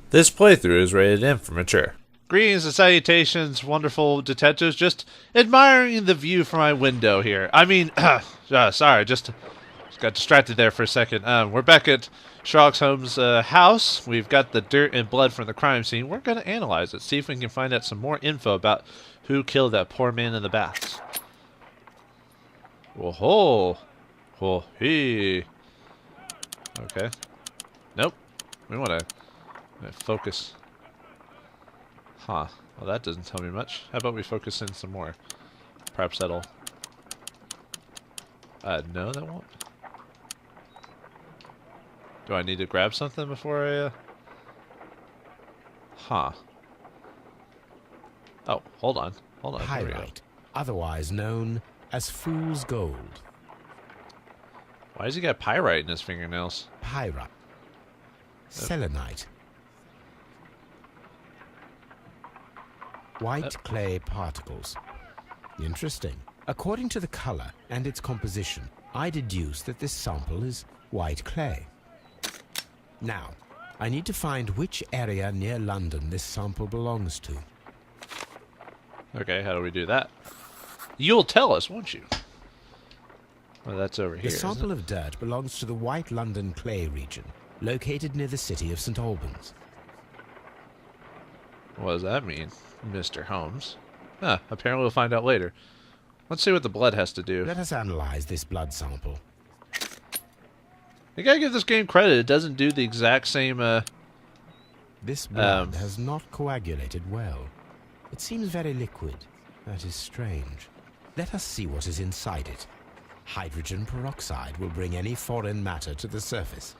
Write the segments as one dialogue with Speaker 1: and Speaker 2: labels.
Speaker 1: This playthrough is rated M for mature.
Speaker 2: Greetings and salutations, wonderful detectives. Just admiring the view from my window here. I mean, sorry, just got distracted there for a second. We're back at Sherlock Holmes' house. We've got the dirt and blood from the crime scene. We're going to analyze it, see if we can find out some more info about who killed that poor man in the baths. Whoa-ho! Whoa-hee! Okay. Nope. We want to focus. Huh. Well, that doesn't tell me much. How about we focus in some more? Perhaps that'll... no, that won't. Do I need to grab something before I, Huh. Oh, hold on. Hold on.
Speaker 3: Pyrite, otherwise known as fool's gold.
Speaker 2: Why does he got pyrite in his fingernails?
Speaker 3: Pyrite. Selenite. White clay particles. Interesting. According to the color and its composition, I deduce that this sample is white clay. Now, I need to find which area near London this sample belongs to.
Speaker 2: Okay, how do we do that? You'll tell us, won't you? Well, that's over here.
Speaker 3: The sample of dirt belongs to the White London clay region, located near the city of St. Albans.
Speaker 2: What does that mean, Mr. Holmes? Apparently we'll find out later. Let's see what the blood has to do.
Speaker 3: Let us analyze this blood sample.
Speaker 2: You gotta give this game credit. It doesn't do the exact same,
Speaker 3: This blood has not coagulated well. It seems very liquid. That is strange. Let us see what is inside it. Hydrogen peroxide will bring any foreign matter to the surface.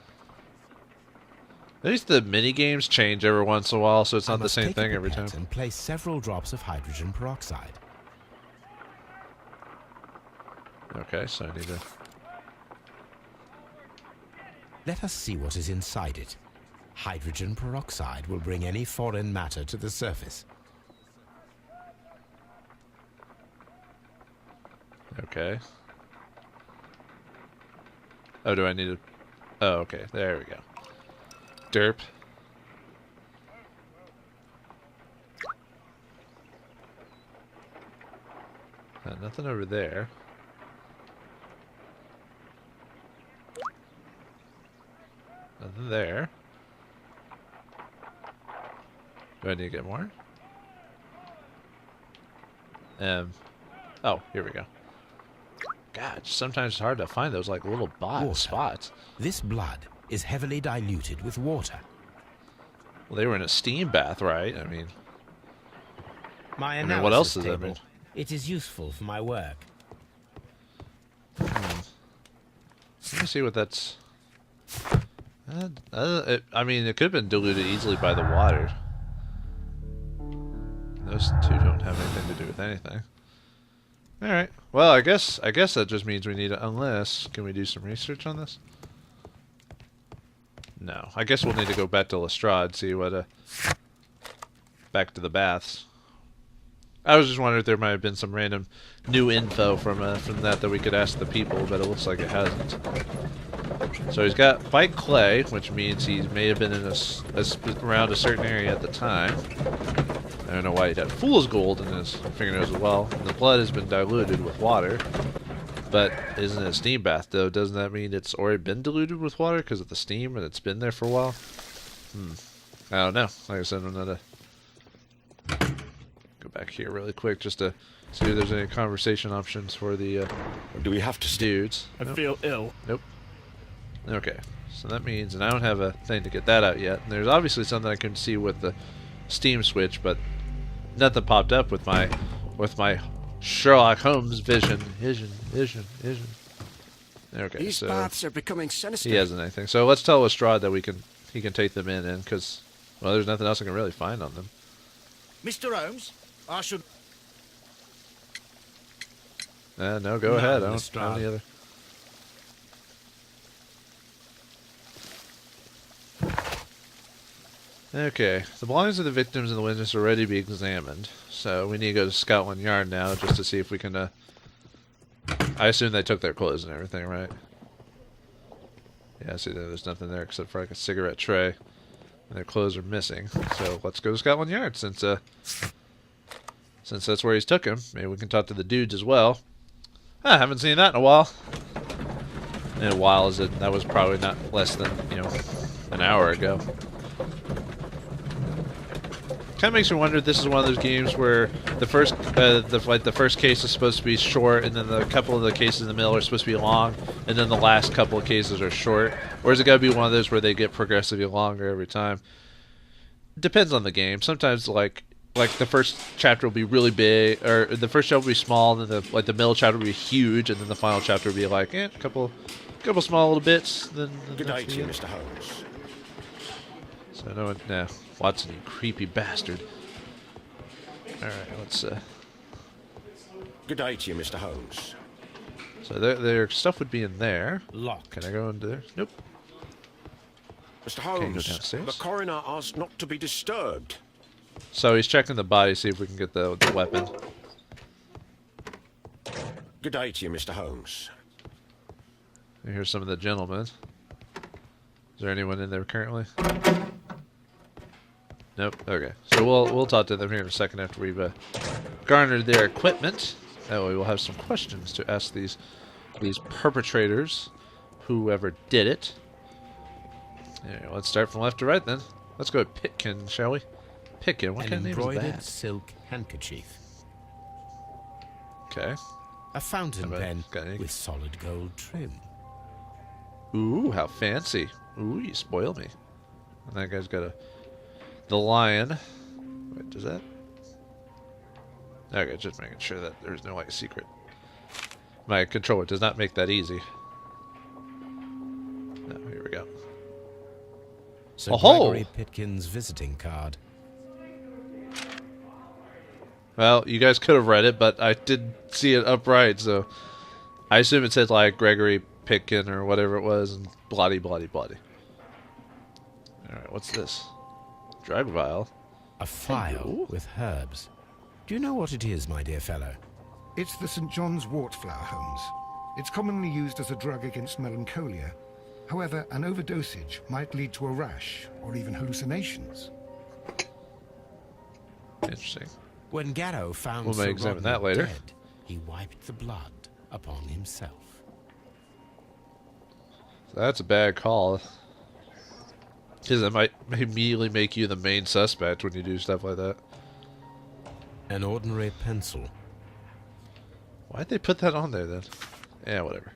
Speaker 2: At least the mini-games change every once in a while, so it's not the same thing every time.
Speaker 3: And place several drops of hydrogen peroxide.
Speaker 2: Okay, so I need to...
Speaker 3: Let us see what is inside it. Hydrogen peroxide will bring any foreign matter to the surface.
Speaker 2: Okay. Oh, do I need to... Oh, okay, there we go. Derp. Nothing over there. Nothing there. Do I need to get more? Oh, here we go. God, sometimes it's hard to find those like little spots.
Speaker 3: This blood is heavily diluted with water.
Speaker 2: Well, they were in a steam bath, right? I mean,
Speaker 3: My
Speaker 2: what else does that mean?
Speaker 3: It is useful for my work.
Speaker 2: Let me see what that's... I mean, it could have been diluted easily by the water. Those two don't have anything to do with anything. Alright. Well, I guess that just means we need to... Unless... Can we do some research on this? No. I guess we'll need to go back to Lestrade, see what... Back to the baths. I was just wondering if there might have been some random new info from that we could ask the people, but it looks like it hasn't. So he's got white clay, which means he may have been in around a certain area at the time. I don't know why he'd have fool's gold in his fingernails as well. And the blood has been diluted with water, but isn't it a steam bath though? Doesn't that mean it's already been diluted with water because of the steam and it's been there for a while? I don't know. Like I said, I'm not a... Go back here really quick just to see if there's any conversation options for the
Speaker 4: do we have to
Speaker 2: dudes.
Speaker 4: I feel ill.
Speaker 2: Nope. Okay, so that means, and I don't have a thing to get that out yet. And there's obviously something I can see with the steam switch, but nothing popped up with my Sherlock Holmes vision. Okay,
Speaker 4: These baths are becoming sinister.
Speaker 2: he hasn't anything. So let's tell Lestrade that he can take them in, because well, there's nothing else I can really find on them.
Speaker 4: Mr. Holmes, I should...
Speaker 2: No, go ahead. I don't have any other... Okay, the belongings of the victims and the witness are ready to be examined, so we need to go to Scotland Yard now just to see if we can, I assume they took their clothes and everything, right? Yeah, see, there's nothing there except for like a cigarette tray. And their clothes are missing. So let's go to Scotland Yard since that's where he's took him. Maybe we can talk to the dudes as well. I haven't seen that in a while. In a while, that was probably not less than, an hour ago. Kind of makes me wonder if this is one of those games where the first case is supposed to be short, and then the couple of the cases in the middle are supposed to be long, and then the last couple of cases are short. Or is it got to be one of those where they get progressively longer every time? Depends on the game. Sometimes like the first chapter will be really big, or the first chapter will be small, and then the middle chapter will be huge, and then the final chapter will be like a couple small little bits. Then
Speaker 4: Good day to you, Mr. Holmes.
Speaker 2: So no one, nah, Watson, you creepy bastard. All right, let's.
Speaker 4: Good day to you, Mr. Holmes.
Speaker 2: So their stuff would be in there.
Speaker 3: Locked.
Speaker 2: Can I go into there? Nope.
Speaker 4: Mr.
Speaker 2: Can't go
Speaker 4: Holmes,
Speaker 2: downstairs.
Speaker 4: the coroner asked not to be disturbed.
Speaker 2: So he's checking the body, see if we can get the weapon.
Speaker 4: Good day to you, Mr. Holmes.
Speaker 2: And here's some of the gentlemen. Is there anyone in there currently? Nope. Okay. So we'll talk to them here in a second after we've garnered their equipment. That way we'll have some questions to ask these perpetrators, whoever did it. Yeah, let's start from left to right then. Let's go with Pitkin, shall we? Pitkin. What
Speaker 3: An
Speaker 2: kind of name is
Speaker 3: embroidered
Speaker 2: that?
Speaker 3: silk handkerchief.
Speaker 2: Okay.
Speaker 3: A fountain
Speaker 2: How about-
Speaker 3: pen
Speaker 2: got any-
Speaker 3: with solid gold trim.
Speaker 2: Ooh, how fancy. Ooh, you spoil me. And that guy's got the lion. Wait, does that? Okay, just making sure that there's no secret. My controller does not make that easy. No, here we go.
Speaker 3: Sir
Speaker 2: Oh-ho!
Speaker 3: Gregory Pitkin's visiting card.
Speaker 2: Well, you guys could have read it, but I did see it upright, so I assume it said Gregory Pitkin or whatever it was, and bloody, bloody, bloody. Alright, what's this? Drug vial.
Speaker 3: A phial
Speaker 2: Hello.
Speaker 3: with herbs. Do you know what it is, my dear fellow?
Speaker 5: It's the St. John's wort flower, Holmes. It's commonly used as a drug against melancholia. However, an overdosage might lead to a rash or even hallucinations.
Speaker 2: Interesting.
Speaker 3: When Garrow found
Speaker 2: We may
Speaker 3: Sir
Speaker 2: examine
Speaker 3: Rodney
Speaker 2: that later.
Speaker 3: dead, he wiped the blood upon himself.
Speaker 2: So that's a bad call. Because it might immediately make you the main suspect when you do stuff like that.
Speaker 3: An ordinary pencil.
Speaker 2: Why'd they put that on there then? Yeah, whatever.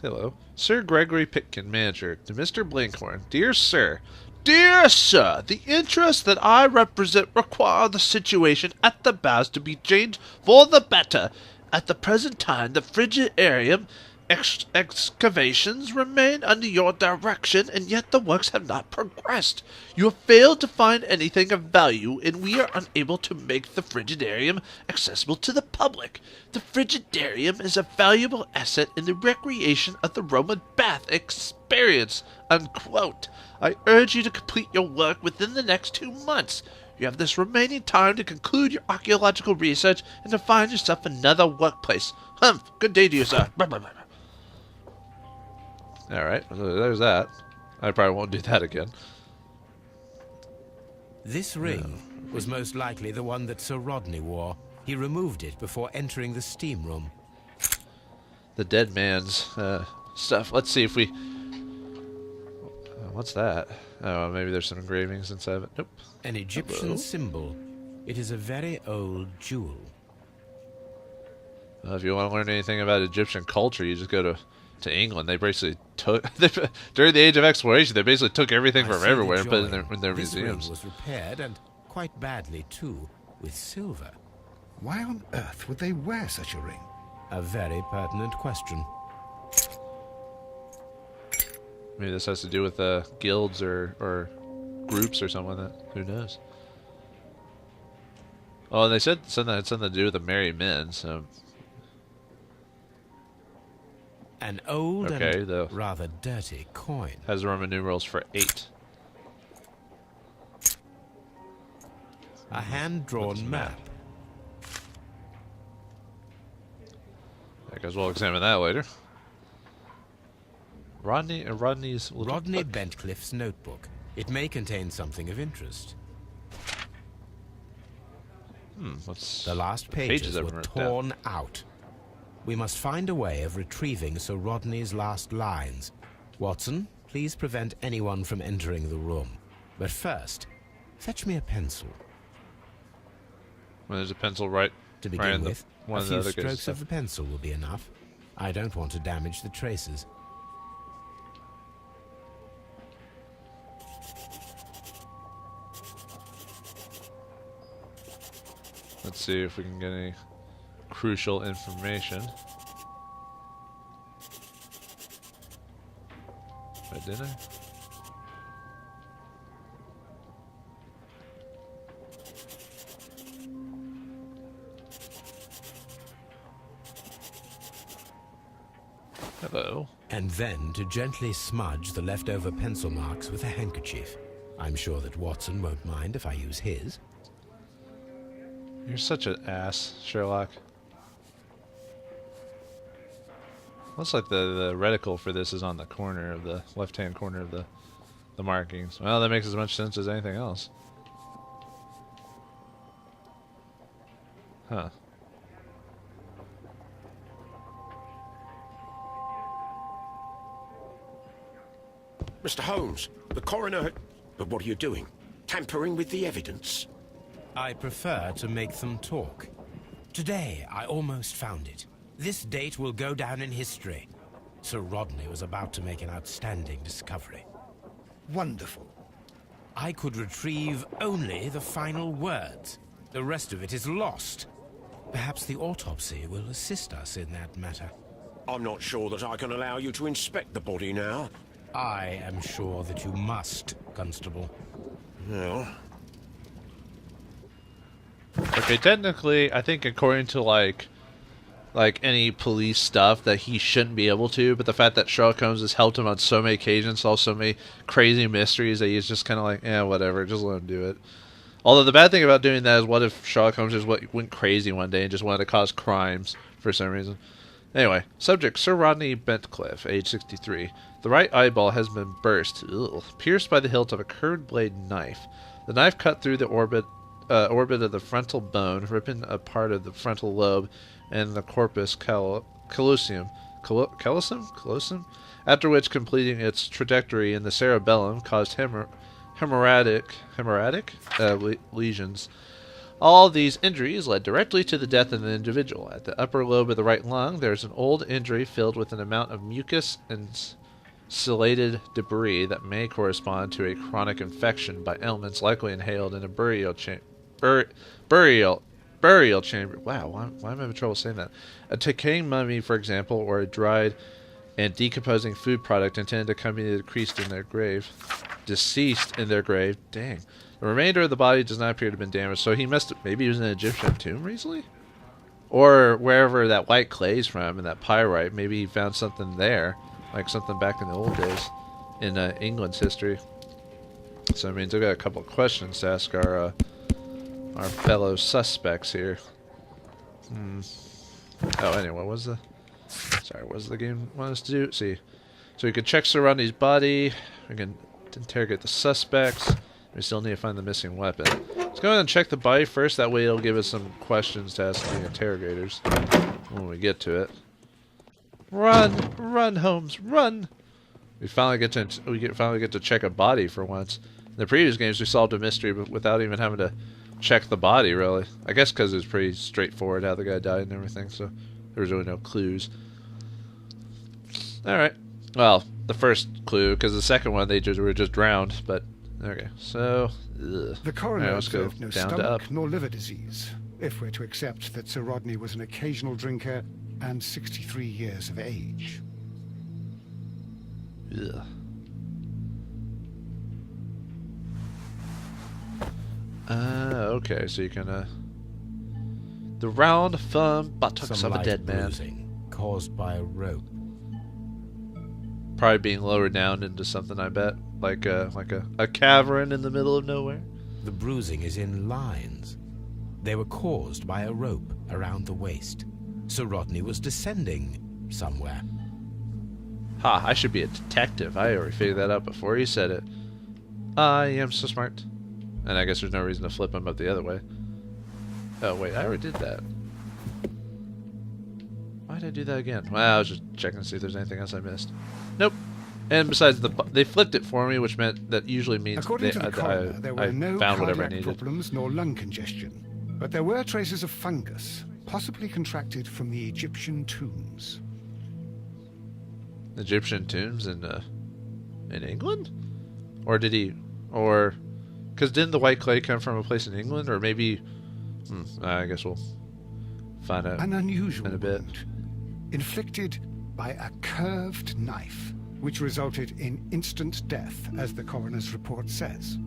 Speaker 2: Hello. Sir Gregory Pitkin, manager. To Mr. Blinkhorn. Dear Sir. Dear Sir, the interests that I represent require the situation at the baths to be changed for the better. At the present time, the frigidarium excavations remain under your direction, and yet the works have not progressed. You have failed to find anything of value, and we are unable to make the frigidarium accessible to the public. The frigidarium is a valuable asset in the recreation of the Roman bath experience. Unquote. I urge you to complete your work within the next 2 months. You have this remaining time to conclude your archaeological research and to find yourself another workplace. Humph. Good day to you, sir. Blah, blah, blah. Alright, so there's that. I probably won't do that again.
Speaker 3: This ring was most likely the one that Sir Rodney wore. He removed it before entering the steam room.
Speaker 2: The dead man's stuff. Let's see if we... what's that? Oh, maybe there's some engravings inside of it. Nope.
Speaker 3: An Egyptian
Speaker 2: Hello?
Speaker 3: symbol. It is a very old jewel.
Speaker 2: Well, if you want to learn anything about Egyptian culture, you just go to England. They basically took... during the Age of Exploration, they basically took everything
Speaker 3: I
Speaker 2: from
Speaker 3: see the
Speaker 2: everywhere and put it
Speaker 3: joy.
Speaker 2: in their
Speaker 3: This
Speaker 2: museums.
Speaker 3: ring was repaired, and quite badly too, with silver.
Speaker 5: Why on earth would they wear such a ring?
Speaker 3: A very pertinent question.
Speaker 2: Maybe this has to do with guilds or groups or something like that. Who knows? Oh, and they said something had something to do with the merry men, so...
Speaker 3: An old
Speaker 2: Okay,
Speaker 3: and
Speaker 2: though.
Speaker 3: rather dirty coin.
Speaker 2: Has Roman numerals for 8.
Speaker 3: A
Speaker 2: What's
Speaker 3: hand-drawn
Speaker 2: the
Speaker 3: map.
Speaker 2: I guess we'll examine that later. Rodney's little
Speaker 3: Rodney
Speaker 2: book.
Speaker 3: Bentcliffe's notebook. It may contain something of interest.
Speaker 2: What's
Speaker 3: The last pages
Speaker 2: I've
Speaker 3: were
Speaker 2: written down.
Speaker 3: torn out. We must find a way of retrieving Sir Rodney's last lines. Watson, please prevent anyone from entering the room. But first, fetch me a pencil.
Speaker 2: Well, there's a pencil right.
Speaker 3: To
Speaker 2: right
Speaker 3: begin
Speaker 2: in
Speaker 3: with,
Speaker 2: one
Speaker 3: a
Speaker 2: of the
Speaker 3: few
Speaker 2: other guys'
Speaker 3: strokes
Speaker 2: stuff.
Speaker 3: of the pencil will be enough. I don't want to damage the traces.
Speaker 2: Let's see if we can get any crucial information. Wait, did I? Hello.
Speaker 3: And then to gently smudge the leftover pencil marks with a handkerchief. I'm sure that Watson won't mind if I use his.
Speaker 2: You're such an ass, Sherlock. Looks like the reticle for this is on the corner of the left-hand corner of the markings. Well, that makes as much sense as anything else. Huh.
Speaker 4: Mr. Holmes, the coroner had... But what are you doing? Tampering with the evidence?
Speaker 3: I prefer to make them talk. Today, I almost found it. This date will go down in history. Sir Rodney was about to make an outstanding discovery.
Speaker 5: Wonderful.
Speaker 3: I could retrieve only the final words. The rest of it is lost. Perhaps the autopsy will assist us in that matter.
Speaker 4: I'm not sure that I can allow you to inspect the body now.
Speaker 3: I am sure that you must, Constable.
Speaker 4: Well,
Speaker 2: Okay, technically, I think according to like any police stuff that he shouldn't be able to, but the fact that Sherlock Holmes has helped him on so many occasions, solved so many crazy mysteries that he's just kind of like, whatever, just let him do it. Although the bad thing about doing that is, what if Sherlock Holmes just went crazy one day and just wanted to cause crimes for some reason? Anyway, subject, Sir Rodney Bentcliffe, age 63. The right eyeball has been burst, pierced by the hilt of a curved blade knife. The knife cut through the orbit of the frontal bone, ripping a part of the frontal lobe and the corpus callosum, after which, completing its trajectory in the cerebellum, caused hemorrhagic lesions. All these injuries led directly to the death of the individual. At the upper lobe of the right lung, there is an old injury filled with an amount of mucus and silated debris that may correspond to a chronic infection by elements likely inhaled in a burial chamber. Wow, why am I having trouble saying that? A decaying mummy, for example, or a dried and decomposing food product intended to accompany the deceased in their grave. Dang. The remainder of the body does not appear to have been damaged, so maybe he was in an Egyptian tomb recently? Or wherever that white clay is from and that pyrite, maybe he found something there, like something back in the old days in England's history. So, I mean, we've got a couple of questions to ask our fellow suspects here. Oh, anyway, what was the game want us to do? See. So we can check Sir Rodney's body. We can interrogate the suspects. We still need to find the missing weapon. Let's go ahead and check the body first. That way it'll give us some questions to ask the interrogators when we get to it. Run! Run, Holmes! Run! We finally get to check a body for once. In the previous games we solved a mystery but without even having to check the body, really. I guess because it was pretty straightforward how the guy died and everything, so there was really no clues. Alright. Well, the first clue, because the second one they were just drowned, but okay. So,
Speaker 5: The coroner
Speaker 2: Alright, let's go
Speaker 5: observed no
Speaker 2: down to up.
Speaker 5: stomach nor liver disease, if we're to accept that Sir Rodney was an occasional drinker and 63 years of age.
Speaker 2: Ugh. Okay, so you can, the round, firm buttocks
Speaker 3: Some
Speaker 2: of a
Speaker 3: light
Speaker 2: dead man.
Speaker 3: bruising caused by a rope.
Speaker 2: Probably being lowered down into something, I bet. Like a cavern in the middle of nowhere.
Speaker 3: The bruising is in lines. They were caused by a rope around the waist. Sir Rodney was descending somewhere.
Speaker 2: Ha, I should be a detective. I already figured that out before you said it. I am so smart. And I guess there's no reason to flip him up the other way. Oh, wait, I already did that. Why did I do that again? Well, I was just checking to see if there's anything else I missed. Nope. And besides, they flipped it for me, which meant that usually means
Speaker 5: According to the coroner, there were no
Speaker 2: found whatever I
Speaker 5: cardiac
Speaker 2: needed.
Speaker 5: problems nor lung congestion, but there were traces of fungus, possibly contracted from the Egyptian tombs.
Speaker 2: Egyptian tombs in England? Or did he... Or... Because didn't the white clay come from a place in England? Or maybe... I guess we'll find out
Speaker 5: An unusual
Speaker 2: in a bit.
Speaker 5: wound, inflicted by a curved knife, which resulted in instant death, as the coroner's report says.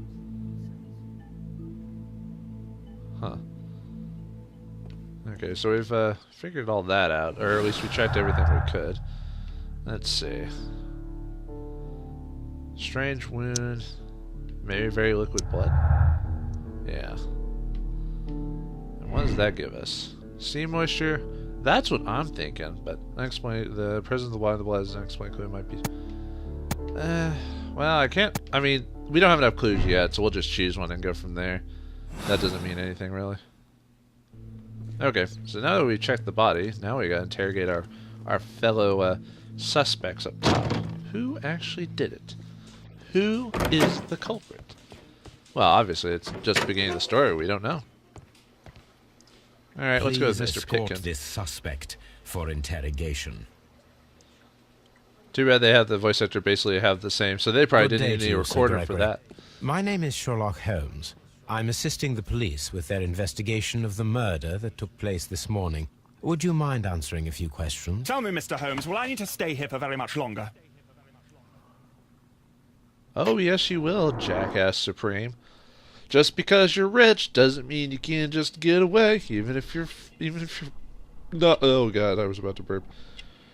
Speaker 2: Huh. Okay, so we've figured all that out. Or at least we checked everything we could. Let's see. Strange wound. Maybe very liquid blood. Yeah. And what does that give us? Sea moisture? That's what I'm thinking, but unexplained. The presence of the blood in the blood is unexplained clue. Might be. Well, I can't. I mean, we don't have enough clues yet, so we'll just choose one and go from there. That doesn't mean anything, really. Okay, so now that we've checked the body, now we gotta interrogate our fellow suspects up top. Who actually did it? Who is the culprit? Well, obviously, it's just the beginning of the story. We don't know. All right, let's go with Mr.
Speaker 3: escort
Speaker 2: Pitkin.
Speaker 3: this suspect for interrogation.
Speaker 2: Too bad they have the voice actor basically have the same, so they probably
Speaker 3: Good
Speaker 2: didn't
Speaker 3: day
Speaker 2: need
Speaker 3: to
Speaker 2: any
Speaker 3: you, Sir
Speaker 2: recorder for
Speaker 3: Gregory.
Speaker 2: that.
Speaker 3: My name is Sherlock Holmes. I'm assisting the police with their investigation of the murder that took place this morning. Would you mind answering a few questions?
Speaker 6: Tell me, Mr. Holmes, will I need to stay here for very much longer?
Speaker 2: Oh, yes, you will, jackass supreme. Just because you're rich doesn't mean you can't just get away, even if you're not. Oh God, I was about to burp.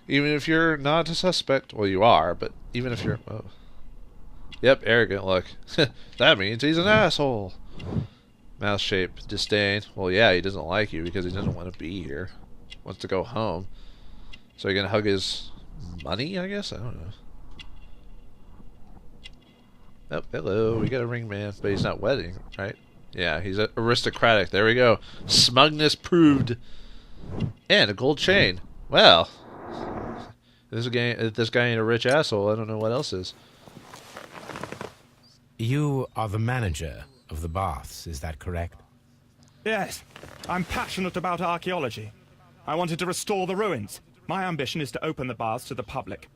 Speaker 2: Even if you're not a suspect, well, you are, but even if you're, oh. Yep, arrogant look. That means he's an asshole. Mouth shape, disdain. Well, yeah, he doesn't like you because he doesn't want to be here. Wants to go home. So you're gonna hug his money, I guess. I don't know. Oh, hello, we got a ring man, but he's not wedding, right? Yeah, he's aristocratic. There we go. Smugness proved. And a gold chain. Well, if this guy ain't a rich asshole, I don't know what else is.
Speaker 3: You are the manager of the baths, is that correct?
Speaker 6: Yes, I'm passionate about archaeology. I wanted to restore the ruins. My ambition is to open the baths to the public.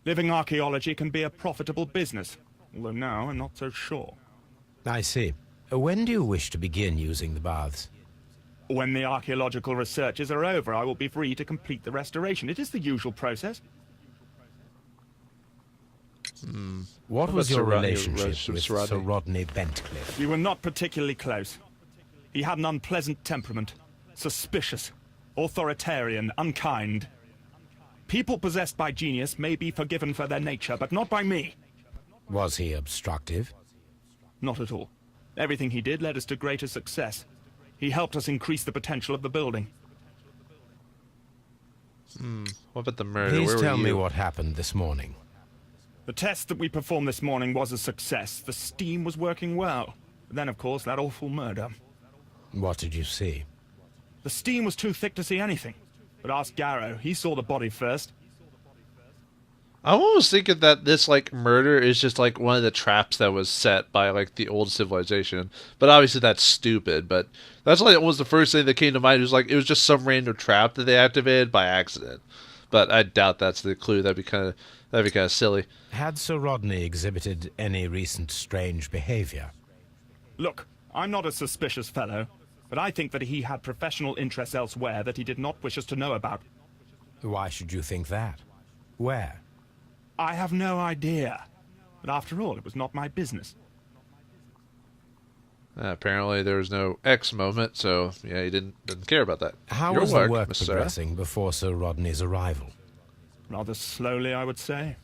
Speaker 6: Living archaeology can be a profitable business, although now I'm not so sure.
Speaker 3: I see. When do you wish to begin using the baths?
Speaker 6: When the archaeological researches are over, I will be free to complete the restoration. It is the usual process.
Speaker 3: What
Speaker 2: How
Speaker 3: was
Speaker 2: about
Speaker 3: your
Speaker 2: Sir Rodney-
Speaker 3: relationship with
Speaker 2: Sir Rodney?
Speaker 3: Sir Rodney Bentcliffe?
Speaker 6: We were not particularly close. He had an unpleasant temperament, suspicious, authoritarian, unkind. People possessed by genius may be forgiven for their nature, but not by me.
Speaker 3: Was he obstructive?
Speaker 6: Not at all. Everything he did led us to greater success. He helped us increase the potential of the building.
Speaker 2: What about the murder?
Speaker 3: Please
Speaker 2: Where
Speaker 3: tell
Speaker 2: were
Speaker 3: me
Speaker 2: you?
Speaker 3: what happened this morning.
Speaker 6: The test that we performed this morning was a success. The steam was working well. Then, of course, that awful murder.
Speaker 3: What did you see?
Speaker 6: The steam was too thick to see anything. But ask Garrow. He saw the body first.
Speaker 2: I'm almost thinking that this, like, murder is just, like, one of the traps that was set by, like, the old civilization. But obviously that's stupid, but that's, like, was the first thing that came to mind. It was, like, it was just some random trap that they activated by accident. But I doubt that's the clue. That'd be kind of silly.
Speaker 3: Had Sir Rodney exhibited any recent strange behavior?
Speaker 6: Look, I'm not a suspicious fellow, but I think that he had professional interests elsewhere that he did not wish us to know about.
Speaker 3: Why should you think that? Where?
Speaker 6: I have no idea. But after all, it was not my business.
Speaker 2: Apparently there was no X moment, so yeah, he didn't care about that.
Speaker 3: How
Speaker 2: Your
Speaker 3: was the work
Speaker 2: Mr.
Speaker 3: progressing before Sir Rodney's arrival?
Speaker 6: Rather slowly, I would say.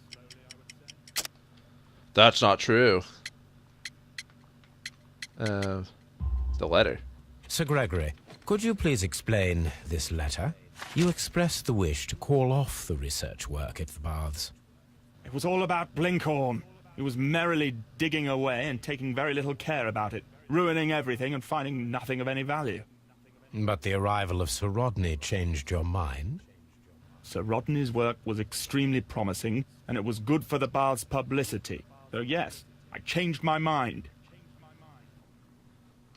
Speaker 2: That's not true. The letter.
Speaker 3: Sir Gregory, could you please explain this letter? You expressed the wish to call off the research work at the baths.
Speaker 6: It was all about Blinkhorn. He was merrily digging away and taking very little care about it, ruining everything and finding nothing of any value.
Speaker 3: But the arrival of Sir Rodney changed your mind?
Speaker 6: Sir Rodney's work was extremely promising, and it was good for the bath's publicity. So yes, I changed my mind.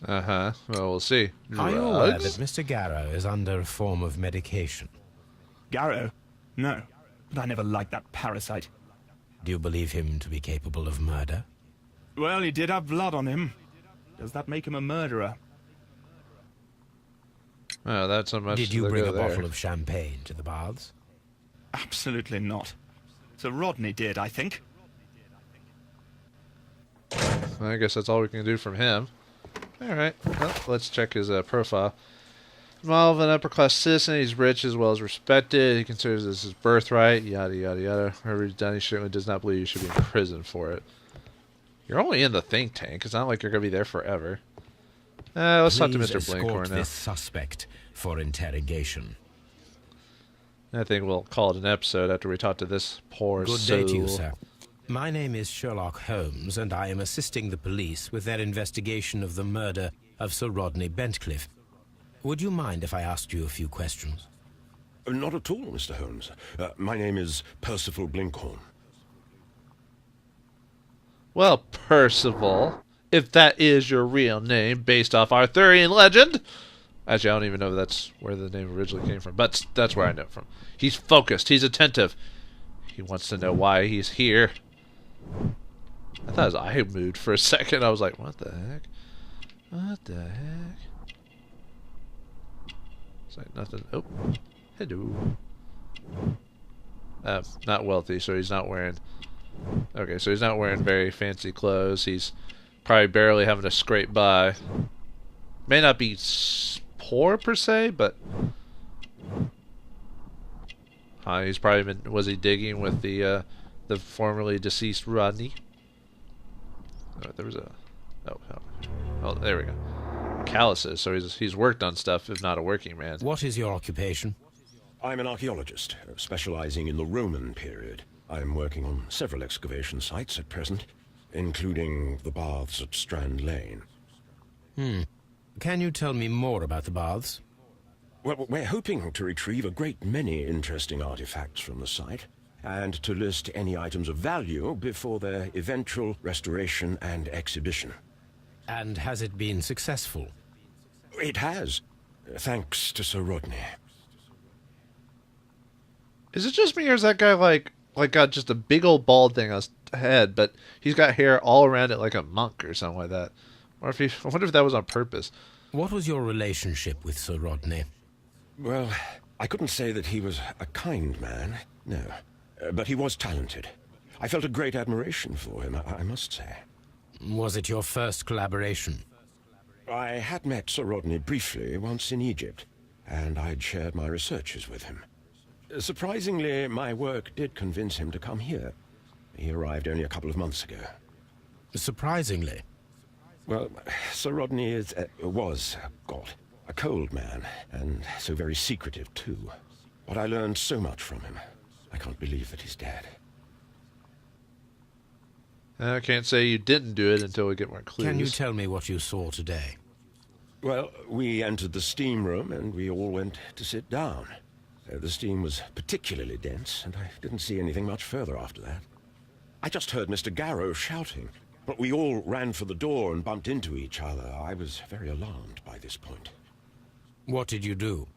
Speaker 2: Uh-huh. Well, we'll see.
Speaker 3: Are you aware that
Speaker 2: Drugs?
Speaker 3: Mr. Garrow is under a form of medication?
Speaker 6: Garrow? No, but I never liked that parasite.
Speaker 3: Do you believe him to be capable of murder?
Speaker 6: Well, he did have blood on him. Does that make him a murderer?
Speaker 2: Oh, that's so much.
Speaker 3: Did you
Speaker 2: to
Speaker 3: bring
Speaker 2: go
Speaker 3: a
Speaker 2: there.
Speaker 3: bottle of champagne to the baths?
Speaker 6: Absolutely not. Sir Rodney did, I think.
Speaker 2: I guess that's all we can do from him. Alright, well, let's check his profile. Small of an upper-class citizen, he's rich as well as respected. He considers this his birthright, yada yada yada. Whoever he's done, he certainly does not believe you should be in prison for it. You're only in the think tank. It's not like you're going to be there forever. Let's talk to
Speaker 3: Please
Speaker 2: Mr.
Speaker 3: escort
Speaker 2: Blinkhorn now.
Speaker 3: this suspect for interrogation.
Speaker 2: I think we'll call it an episode after we talk to this poor
Speaker 3: Good
Speaker 2: soul.
Speaker 3: day to you, sir. My name is Sherlock Holmes, and I am assisting the police with their investigation of the murder of Sir Rodney Bentcliffe. Would you mind if I asked you a few questions?
Speaker 4: Not at all, Mr. Holmes. My name is Percival Blinkhorn.
Speaker 2: Well, Percival, if that is your real name based off Arthurian legend. Actually, I don't even know if that's where the name originally came from, but that's where I know it from. He's focused. He's attentive. He wants to know why he's here. I thought his eye moved for a second. I was like, what the heck? What the heck? It's like nothing. Oh, hello. Not wealthy, so he's not wearing... Okay, so he's not wearing very fancy clothes. He's probably barely having to scrape by. May not be poor per se, but... he's probably been... Was he digging with the formerly deceased Rodney? Oh, there was a... Oh, there we go. Calluses, so he's worked on stuff, if not a working man.
Speaker 3: What is your occupation?
Speaker 4: I'm an archaeologist, specializing in the Roman period. I'm working on several excavation sites at present, including the baths at Strand Lane.
Speaker 3: Can you tell me more about the baths?
Speaker 4: Well, we're hoping to retrieve a great many interesting artifacts from the site, and to list any items of value before their eventual restoration and exhibition.
Speaker 3: And has it been successful?
Speaker 4: It has, thanks to Sir Rodney.
Speaker 2: Is it just me, or is that guy like got just a big old bald thing on his head, but he's got hair all around it like a monk or something like that? Or if I wonder if that was on purpose.
Speaker 3: What was your relationship with Sir Rodney?
Speaker 4: Well, I couldn't say that he was a kind man, no. But he was talented. I felt a great admiration for him, I must say.
Speaker 3: Was it your first collaboration?
Speaker 4: I had met Sir Rodney briefly once in Egypt, and I'd shared my researches with him. Surprisingly, my work did convince him to come here. He arrived only a couple of months ago.
Speaker 3: Surprisingly.
Speaker 4: Well, Sir Rodney was a cold man, and so very secretive too. But I learned so much from him. I can't believe that he's dead.
Speaker 2: I can't say you didn't do it until we get more clues.
Speaker 3: Can you tell me what you saw today?
Speaker 4: Well, we entered the steam room, and we all went to sit down. The steam was particularly dense, and I didn't see anything much further after that. I just heard Mr. Garrow shouting, but we all ran for the door and bumped into each other. I was very alarmed by this point.
Speaker 3: What did you do?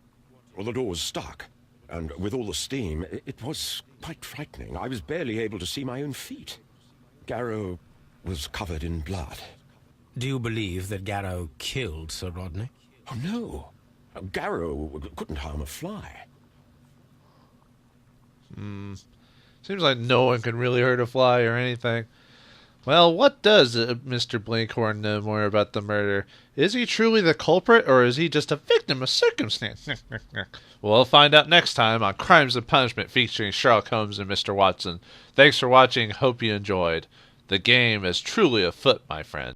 Speaker 4: Well, the door was stuck, and with all the steam, it was quite frightening. I was barely able to see my own feet. Garrow was covered in blood.
Speaker 3: Do you believe that Garrow killed Sir Rodney?
Speaker 4: Oh, no. Garrow couldn't harm a fly.
Speaker 2: Seems like no one can really hurt a fly or anything. Well, what does Mr. Blinkhorn know more about the murder? Is he truly the culprit, or is he just a victim of circumstance? We'll find out next time on Crimes and Punishment featuring Sherlock Holmes and Mr. Watson. Thanks for watching. Hope you enjoyed. The game is truly afoot, my friend.